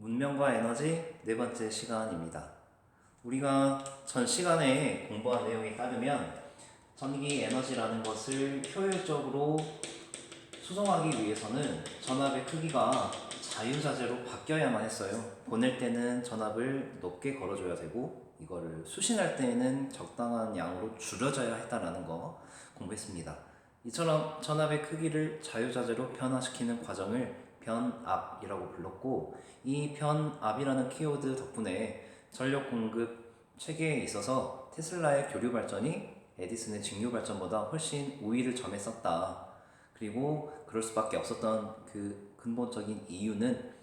문명과 에너지 네 번째 시간입니다. 우리가 전 시간에 공부한 내용에 따르면 전기 에너지라는 것을 효율적으로 수송하기 위해서는 전압의 크기가 자유자재로 바뀌어야만 했어요. 보낼 때는 전압을 높게 걸어줘야 되고 이거를 수신할 때에는 적당한 양으로 줄여줘야 했다는 거 공부했습니다. 이처럼 전압의 크기를 자유자재로 변화시키는 과정을 변압이라고 불렀고, 이 변압이라는 키워드 덕분에 전력 공급 체계에 있어서 테슬라의 교류 발전이 에디슨의 직류 발전보다 훨씬 우위를 점했었다. 그리고 그럴 수밖에 없었던 그 근본적인 이유는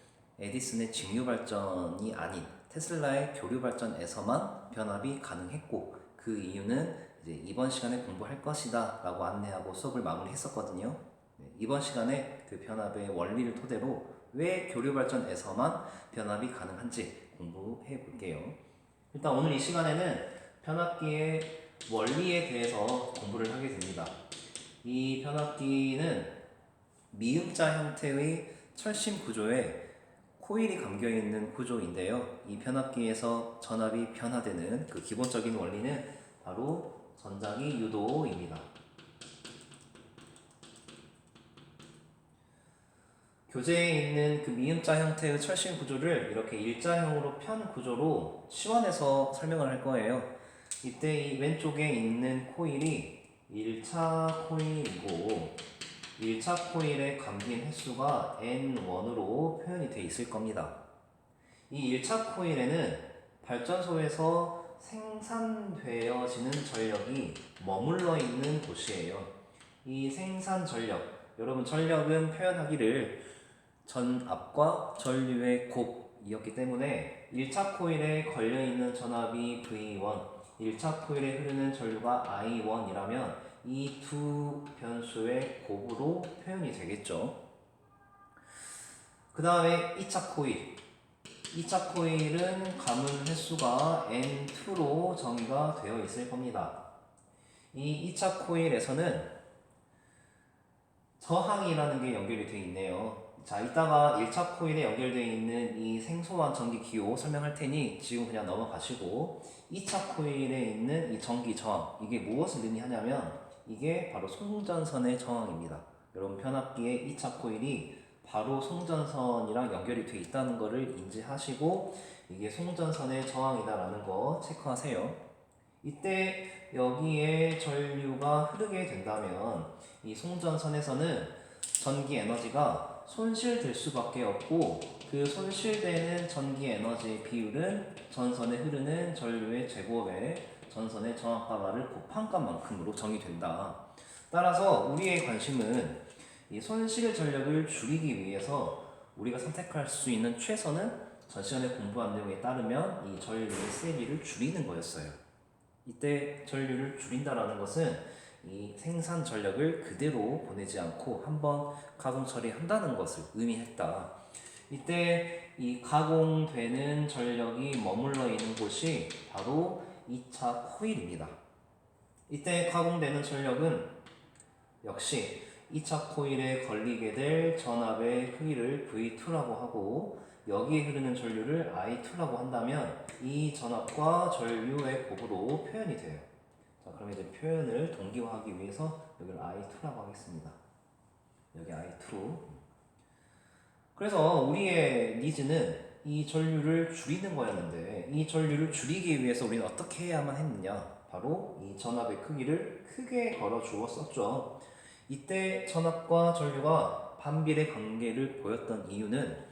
에디슨의 직류 발전이 아닌 테슬라의 교류 발전에서만 변압이 가능했고, 그 이유는 이제 이번 시간에 공부할 것이다 라고 안내하고 수업을 마무리했었거든요. 이번 시간에 그 변압의 원리를 토대로 왜 교류 발전에서만 변압이 가능한지 공부해 볼게요. 일단 오늘 이 시간에는 변압기의 원리에 대해서 공부를 하게 됩니다. 이 변압기는 미음자 형태의 철심 구조에 코일이 감겨있는 구조인데요. 이 변압기에서 전압이 변화되는 그 기본적인 원리는 바로 전장의 유도입니다. 교재에 있는 그 미음자 형태의 철심 구조를 이렇게 일자형으로 편 구조로 치환해서 설명을 할 거예요. 이때 이 왼쪽에 있는 코일이 1차 코일이고 1차 코일에 감긴 횟수가 N1으로 표현이 되어 있을 겁니다. 이 1차 코일에는 발전소에서 생산되어지는 전력이 머물러 있는 곳이에요. 이 생산 전력, 여러분 전력은 표현하기를 전압과 전류의 곱이었기 때문에 1차 코일에 걸려있는 전압이 V1, 1차 코일에 흐르는 전류가 I1이라면 이 두 변수의 곱으로 표현이 되겠죠. 그 다음에 2차 코일. 2차 코일은 감은 횟수가 N2로 정의가 되어 있을 겁니다. 이 2차 코일에서는 저항이라는 게 연결이 되어 있네요. 자, 이따가 1차 코일에 연결되어 있는 이 생소한 전기 기호 설명할 테니 지금 그냥 넘어가시고, 2차 코일에 있는 이 전기 저항, 이게 무엇을 의미하냐면 이게 바로 송전선의 저항입니다. 여러분 변압기의 2차 코일이 바로 송전선이랑 연결이 되어 있다는 것을 인지하시고 이게 송전선의 저항이다라는 거 체크하세요. 이때 여기에 전류가 흐르게 된다면 이 송전선에서는 전기 에너지가 손실될 수밖에 없고, 그 손실되는 전기 에너지의 비율은 전선에 흐르는 전류의 제곱에 전선의 저항가를 곱한 값만큼으로 정의된다. 따라서 우리의 관심은 이 손실 전력을 줄이기 위해서 우리가 선택할 수 있는 최선은 전 시간에 공부한 내용에 따르면 이 전류의 세기를 줄이는 거였어요. 이때 전류를 줄인다라는 것은 이 생산 전력을 그대로 보내지 않고 한번 가공 처리한다는 것을 의미했다. 이때 이 가공되는 전력이 머물러 있는 곳이 바로 2차 코일입니다. 이때 가공되는 전력은 역시 2차 코일에 걸리게 될 전압의 크기를 V2라고 하고, 여기에 흐르는 전류를 I2라고 한다면 이 전압과 전류의 곱으로 표현이 돼요. 자, 그럼 이제 표현을 동기화하기 위해서 여기를 I2라고 하겠습니다. 여기 I2. 그래서 우리의 니즈는 이 전류를 줄이는 거였는데, 이 전류를 줄이기 위해서 우리는 어떻게 해야만 했느냐? 바로 이 전압의 크기를 크게 걸어 주었었죠. 이때 전압과 전류가 반비례 관계를 보였던 이유는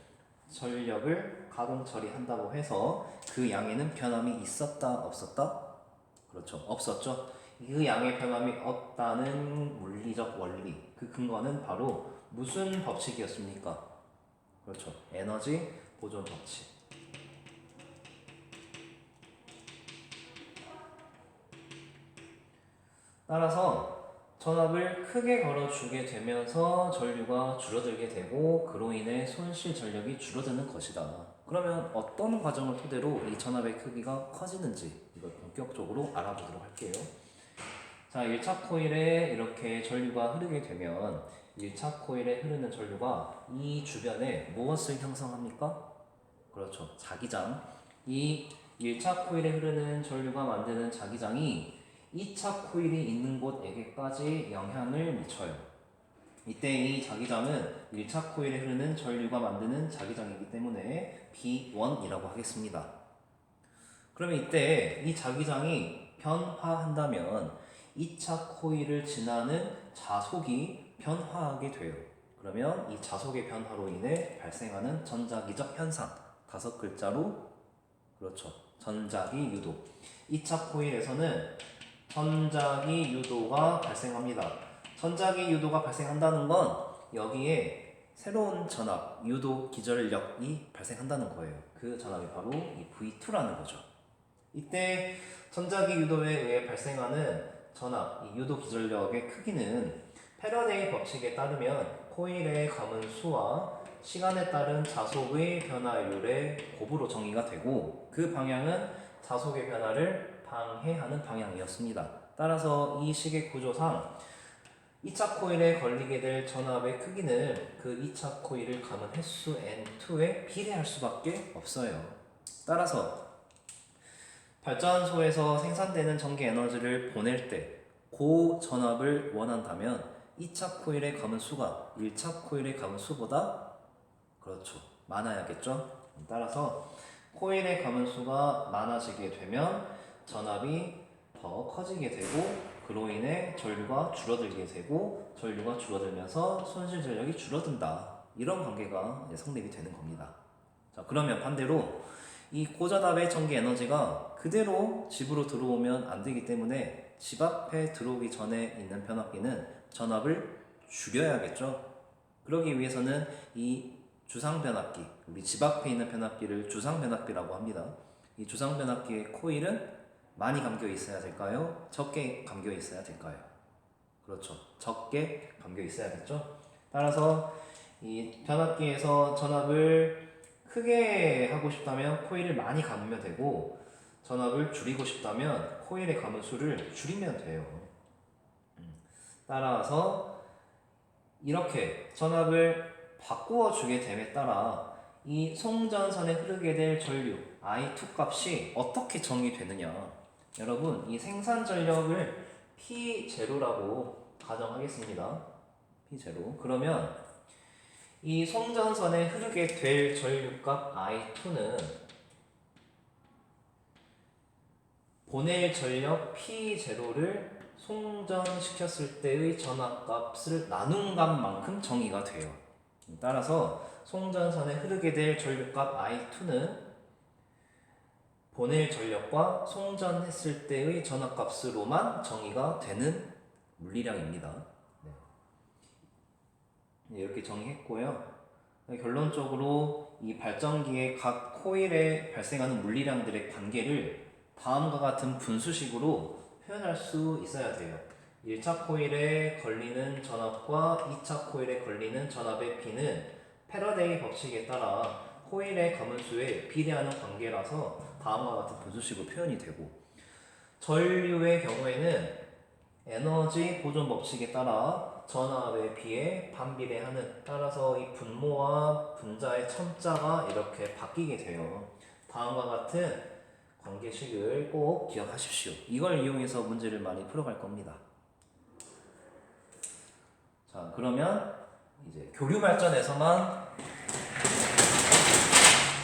전력을 가공 처리한다고 해서 그 양에는 변함이 있었다 없었다? 그렇죠, 없었죠. 그 양의 변함이 없다는 물리적 원리, 그 근거는 바로 무슨 법칙이었습니까? 그렇죠, 에너지 보존 법칙. 따라서 전압을 크게 걸어주게 되면서 전류가 줄어들게 되고 그로 인해 손실 전력이 줄어드는 것이다. 그러면 어떤 과정을 토대로 이 전압의 크기가 커지는지 이걸 본격적으로 알아보도록 할게요. 자, 1차 코일에 이렇게 전류가 흐르게 되면 1차 코일에 흐르는 전류가 이 주변에 무엇을 형성합니까? 그렇죠. 자기장. 이 1차 코일에 흐르는 전류가 만드는 자기장이 2차 코일이 있는 곳에게까지 영향을 미쳐요. 이때 이 자기장은 1차 코일에 흐르는 전류가 만드는 자기장이기 때문에 B1이라고 하겠습니다. 그러면 이때 이 자기장이 변화한다면 2차 코일을 지나는 자속이 변화하게 돼요. 그러면 이 자속의 변화로 인해 발생하는 전자기적 현상, 5글자로 그렇죠. 전자기 유도. 2차 코일에서는 전자기 유도가 발생합니다. 전자기 유도가 발생한다는 건 여기에 새로운 전압, 유도 기전력이 발생한다는 거예요. 그 전압이 바로 이 V2라는 거죠. 이때 전자기 유도에 의해 발생하는 전압, 이 유도 기전력의 크기는 패러데이 법칙에 따르면 코일의 감은 수와 시간에 따른 자속의 변화율의 곱으로 정의가 되고 그 방향은 자속의 변화를 방해하는 방향이었습니다. 따라서 이 식의 구조상 2차 코일에 걸리게 될 전압의 크기는 그 2차 코일을 감은 횟수 N2에 비례할 수밖에 없어요. 따라서 발전소에서 생산되는 전기 에너지를 보낼 때 고 전압을 원한다면 2차 코일의 감은 수가 1차 코일의 감은 수보다 그렇죠. 많아야겠죠? 따라서 코일의 감은 수가 많아지게 되면 전압이 더 커지게 되고 그로 인해 전류가 줄어들게 되고 전류가 줄어들면서 손실 전력이 줄어든다. 이런 관계가 성립이 되는 겁니다. 자, 그러면 반대로 이 고전압의 전기 에너지가 그대로 집으로 들어오면 안 되기 때문에 집 앞에 들어오기 전에 있는 변압기는 전압을 줄여야겠죠. 그러기 위해서는 이 주상 변압기, 우리 집 앞에 있는 변압기를 주상 변압기라고 합니다. 이 주상 변압기의 코일은 많이 감겨 있어야 될까요? 적게 감겨 있어야 될까요? 그렇죠. 적게 감겨 있어야겠죠. 따라서 이 변압기에서 전압을 크게 하고 싶다면 코일을 많이 감으면 되고 전압을 줄이고 싶다면 코일의 감은 수를 줄이면 돼요. 따라서 이렇게 전압을 바꾸어 주게 됨에 따라 이 송전선에 흐르게 될 전류 I2 값이 어떻게 정의되느냐. 여러분 이 생산 전력을 P0라고 가정하겠습니다. P0. 그러면 이 송전선에 흐르게 될 전류값 I2는 보낼 전력 P0를 송전시켰을 때의 전압값을 나눈 값만큼 정의가 돼요. 따라서 송전선에 흐르게 될 전류값 I2는 보낼 전력과 송전했을 때의 전압값으로만 정의가 되는 물리량입니다. 네. 이렇게 정의했고요. 결론적으로 이 발전기의 각 코일에 발생하는 물리량들의 관계를 다음과 같은 분수식으로 표현할 수 있어야 돼요. 1차 코일에 걸리는 전압과 2차 코일에 걸리는 전압의 B는 패러데이 법칙에 따라 코일의 가문수에 비례하는 관계라서 다음과 같은 분수식으로 표현이 되고 전류의 경우에는 에너지 보존 법칙에 따라 전압에 비해 반비례하는 따라서 이 분모와 분자의 첨자가 이렇게 바뀌게 돼요. 다음과 같은 관계식을 꼭 기억하십시오. 이걸 이용해서 문제를 많이 풀어갈 겁니다. 자, 그러면 이제 교류 발전에서만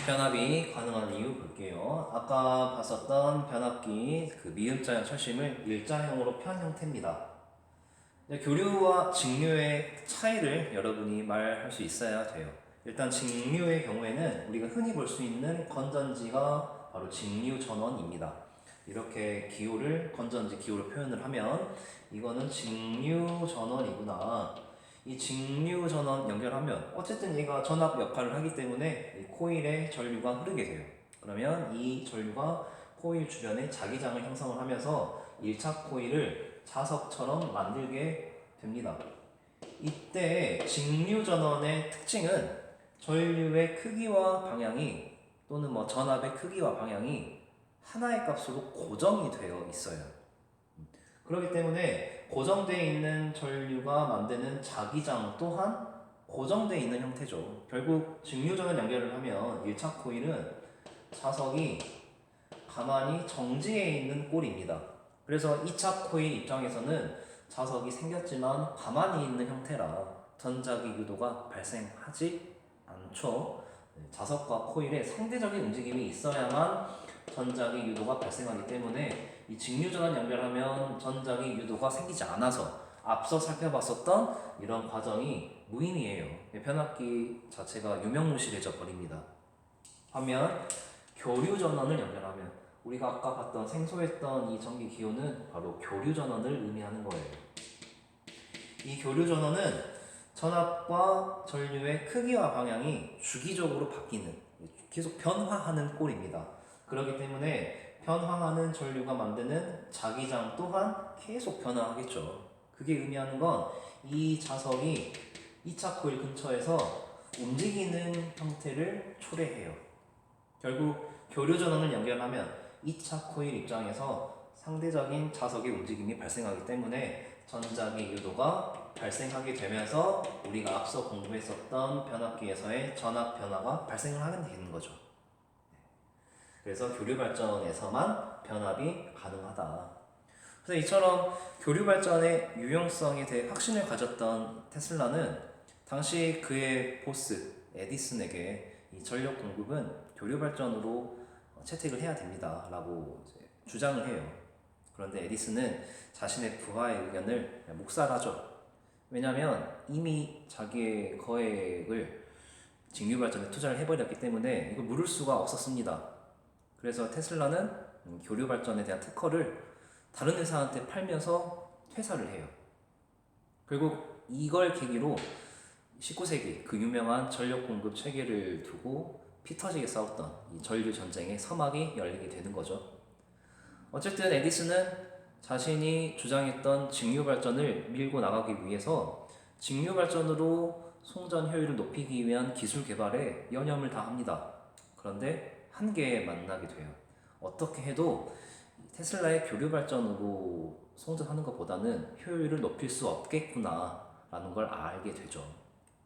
변압이 가능한 이유 볼게요. 아까 봤었던 변압기 그 미음자형 철심을 일자형으로 편 형태입니다. 교류와 직류의 차이를 여러분이 말할 수 있어야 돼요. 일단 직류의 경우에는 우리가 흔히 볼 수 있는 건전지가 바로 직류 전원입니다. 이렇게 기호를 건전지 기호로 표현을 하면 이거는 직류 전원이구나. 이 직류 전원 연결하면 어쨌든 얘가 전압 역할을 하기 때문에 이 코일에 전류가 흐르게 돼요. 그러면 이 전류가 코일 주변에 자기장을 형성을 하면서 1차 코일을 자석처럼 만들게 됩니다. 이때 직류 전원의 특징은 전류의 크기와 방향이 또는 전압의 크기와 방향이 하나의 값으로 고정이 되어 있어요. 그렇기 때문에 고정되어 있는 전류가 만드는 자기장 또한 고정되어 있는 형태죠. 결국 직류전원 연결을 하면 1차 코일은 자석이 가만히 정지해 있는 꼴입니다. 그래서 2차 코일 입장에서는 자석이 생겼지만 가만히 있는 형태라 전자기 유도가 발생하지 않죠. 자석과 코일에 상대적인 움직임이 있어야만 전자기 유도가 발생하기 때문에 이 직류전원 연결하면 전자기 유도가 생기지 않아서 앞서 살펴봤었던 이런 과정이 무의미해요. 변압기 자체가 유명무실해져 버립니다. 반면 교류전원을 연결하면 우리가 아까 봤던 생소했던 이 전기 기호는 바로 교류전원을 의미하는 거예요. 이 교류전원은 전압과 전류의 크기와 방향이 주기적으로 바뀌는, 계속 변화하는 꼴입니다. 그렇기 때문에 변화하는 전류가 만드는 자기장 또한 계속 변화하겠죠. 그게 의미하는 건 이 자석이 2차 코일 근처에서 움직이는 형태를 초래해요. 결국 교류전원을 연결하면 2차 코일 입장에서 상대적인 자석의 움직임이 발생하기 때문에 전자기 유도가 발생하게 되면서 우리가 앞서 공부했었던 변압기에서의 전압 변화가 발생을 하게 되는 거죠. 그래서 교류 발전에서만 변압이 가능하다. 그래서 이처럼 교류 발전의 유용성에 대해 확신을 가졌던 테슬라는 당시 그의 보스 에디슨에게 이 전력 공급은 교류 발전으로 채택을 해야 됩니다 라고 주장을 해요. 그런데 에디슨은 자신의 부하의 의견을 묵살하죠. 왜냐하면 이미 자기의 거액을 직류 발전에 투자를 해버렸기 때문에 이걸 물을 수가 없었습니다. 그래서 테슬라는 교류 발전에 대한 특허를 다른 회사한테 팔면서 퇴사를 해요. 결국 이걸 계기로 19세기 그 유명한 전력 공급 체계를 두고 피 터지게 싸웠던 이 전류 전쟁의 서막이 열리게 되는 거죠. 어쨌든 에디슨은 자신이 주장했던 직류 발전을 밀고 나가기 위해서 직류 발전으로 송전 효율을 높이기 위한 기술 개발에 여념을 다합니다. 그런데 한계에 만나게 돼요. 어떻게 해도 테슬라의 교류 발전으로 송전하는 것보다는 효율을 높일 수 없겠구나 라는 걸 알게 되죠.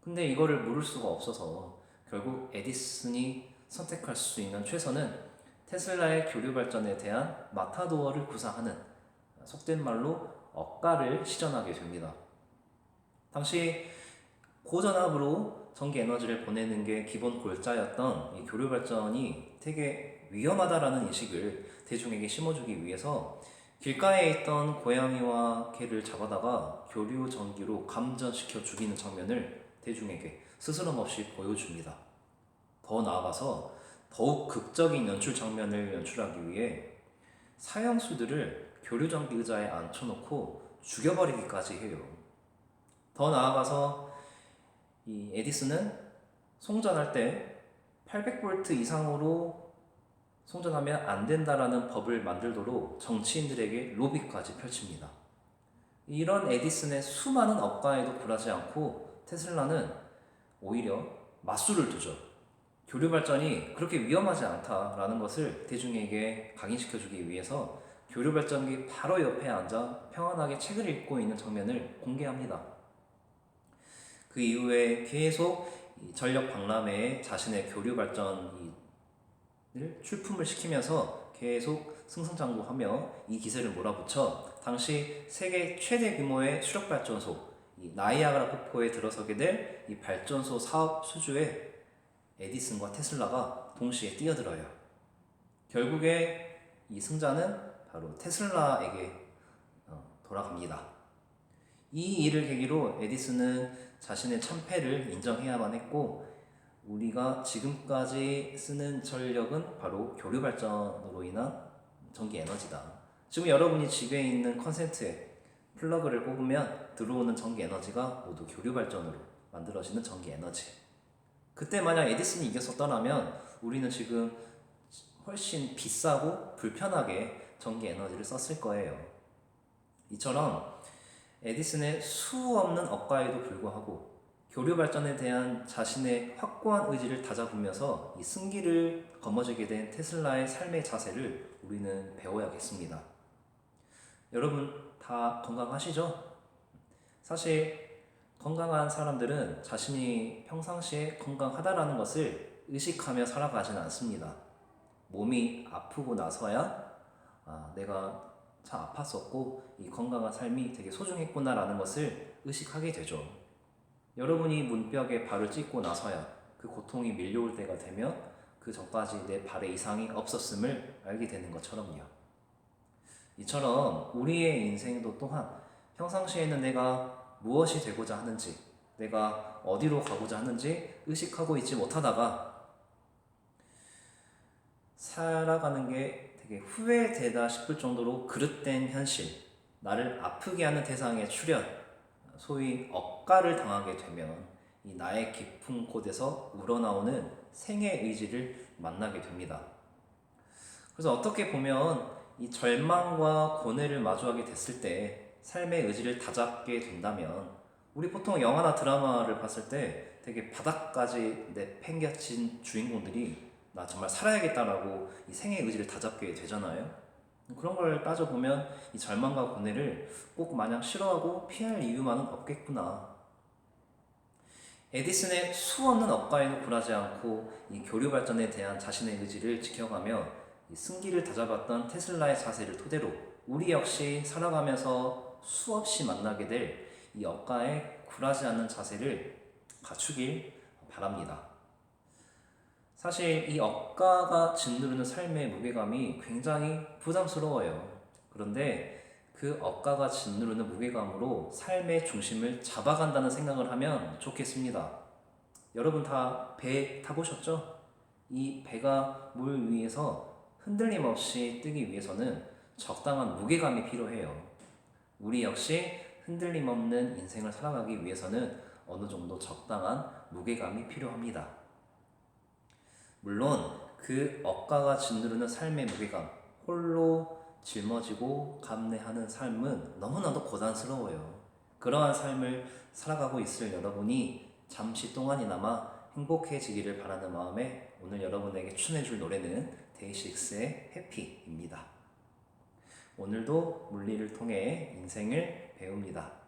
근데 이거를 물을 수가 없어서 결국 에디슨이 선택할 수 있는 최선은 테슬라의 교류 발전에 대한 마타도어를 구사하는, 속된 말로 억가를 시전하게 됩니다. 당시 고전압으로 전기 에너지를 보내는 게 기본 골자였던 이 교류 발전이 되게 위험하다라는 인식을 대중에게 심어주기 위해서 길가에 있던 고양이와 개를 잡아다가 교류 전기로 감전시켜 죽이는 장면을 대중에게 스스럼 없이 보여줍니다. 더 나아가서 더욱 극적인 연출 장면을 연출하기 위해 사형수들을 교류 전기 의자에 앉혀놓고 죽여버리기까지 해요. 더 나아가서 이 에디슨은 송전할 때 800V 이상으로 송전하면 안 된다라는 법을 만들도록 정치인들에게 로비까지 펼칩니다. 이런 에디슨의 수많은 억가에도 굴하지 않고 테슬라는 오히려 맞수를 두죠. 교류 발전이 그렇게 위험하지 않다라는 것을 대중에게 각인시켜주기 위해서 교류 발전기 바로 옆에 앉아 평안하게 책을 읽고 있는 장면을 공개합니다. 그 이후에 계속 전력 박람회에 자신의 교류 발전을 출품을 시키면서 계속 승승장구하며 이 기세를 몰아붙여 당시 세계 최대 규모의 수력 발전소 나이아가라 폭포에 들어서게 될 이 발전소 사업 수주에 에디슨과 테슬라가 동시에 뛰어들어요. 결국에 이 승자는 바로 테슬라에게 돌아갑니다. 이 일을 계기로 에디슨은 자신의 참패를 인정해야만 했고, 우리가 지금까지 쓰는 전력은 바로 교류 발전으로 인한 전기 에너지다. 지금 여러분이 집에 있는 컨센트에 플러그를 꼽으면 들어오는 전기 에너지가 모두 교류 발전으로 만들어지는 전기 에너지. 그때 만약 에디슨이 이겼었더라면 우리는 지금 훨씬 비싸고 불편하게 전기 에너지를 썼을 거예요. 이처럼 에디슨의 수 없는 억가에도 불구하고 교류 발전에 대한 자신의 확고한 의지를 다잡으면서 이 승기를 거머쥐게 된 테슬라의 삶의 자세를 우리는 배워야겠습니다. 여러분 다 건강하시죠? 사실 건강한 사람들은 자신이 평상시에 건강하다라는 것을 의식하며 살아가지는 않습니다. 몸이 아프고 나서야 내가 참 아팠었고 이 건강한 삶이 되게 소중했구나라는 것을 의식하게 되죠. 여러분이 문벽에 발을 찍고 나서야 그 고통이 밀려올 때가 되면 그 전까지 내 발에 이상이 없었음을 알게 되는 것처럼요. 이처럼 우리의 인생도 또한 평상시에는 내가 무엇이 되고자 하는지, 내가 어디로 가고자 하는지 의식하고 있지 못하다가 살아가는 게 되게 후회되다 싶을 정도로 그릇된 현실, 나를 아프게 하는 대상의 출현, 소위 억가를 당하게 되면 이 나의 깊은 곳에서 우러나오는 생의 의지를 만나게 됩니다. 그래서 어떻게 보면 이 절망과 고뇌를 마주하게 됐을 때 삶의 의지를 다잡게 된다면 우리 보통 영화나 드라마를 봤을 때 되게 바닥까지 내팽개친 주인공들이 나 정말 살아야겠다라고 이 생의 의지를 다잡게 되잖아요. 그런 걸 따져보면 이 절망과 고뇌를 꼭 마냥 싫어하고 피할 이유만은 없겠구나. 에디슨의 수없는 억가에도 굴하지 않고 이 교류 발전에 대한 자신의 의지를 지켜가며 이 승기를 다잡았던 테슬라의 자세를 토대로 우리 역시 살아가면서 수없이 만나게 될 이 억가에 굴하지 않는 자세를 갖추길 바랍니다. 사실 이 억가가 짓누르는 삶의 무게감이 굉장히 부담스러워요. 그런데 그 억가가 짓누르는 무게감으로 삶의 중심을 잡아간다는 생각을 하면 좋겠습니다. 여러분 다 배 타보셨죠? 이 배가 물 위에서 흔들림 없이 뜨기 위해서는 적당한 무게감이 필요해요. 우리 역시 흔들림 없는 인생을 살아가기 위해서는 어느 정도 적당한 무게감이 필요합니다. 물론 그 억가가 짓누르는 삶의 무게감, 홀로 짊어지고 감내하는 삶은 너무나도 고단스러워요. 그러한 삶을 살아가고 있을 여러분이 잠시 동안이나마 행복해지기를 바라는 마음에 오늘 여러분에게 추천해줄 노래는 데이식스의 해피입니다. 오늘도 물리를 통해 인생을 배웁니다.